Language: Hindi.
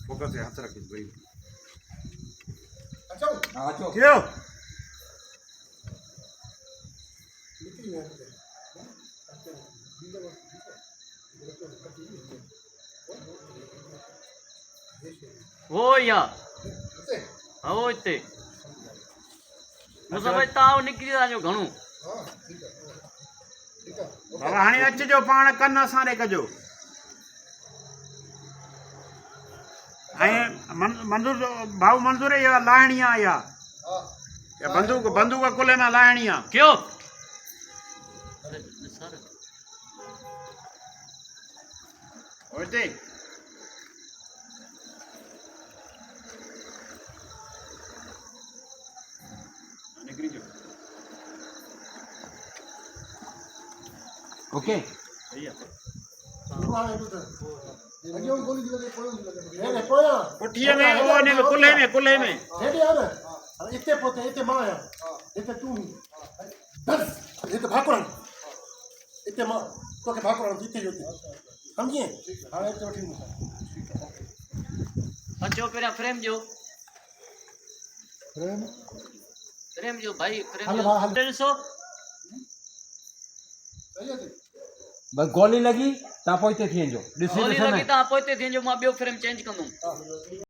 फोकस से हाथ रखिए भाई। अच्छा अचो क्यों वो या हो इते मुझे भाई ताव निकली राजो घणो हाँ ठीक है बाबा हाणे अचिजो पाण कन असां ॾे कजो ऐं मंजूर भाऊ मंजूर इहा लाहिणी आहे या बंदूक बंदूक कुल्हे में लाहिणी आहे क्यों सर हिते निकिरी जो ओके सही आहे अगे वो गोली दिला दे पोया ने पोया पुठीअ में उहो हिन में कुल्हे में रेडी आ ना इते पोते इते मां आया इते तू बस इते भाकुरन इते मां तो के भाकुरन इते जो समझिए हां इते वठी अचो पेरा फ्रेम जो फ्रेम फ्रेम जो भाई फ्रेम हल जो हल 300 सही है बस गोली लगी ता पोइते थी वञो ॾिसी गोली ॾिसंदा लगी ता पोइते थी जो मां ॿियो फ्रेम चेंज कंदुमि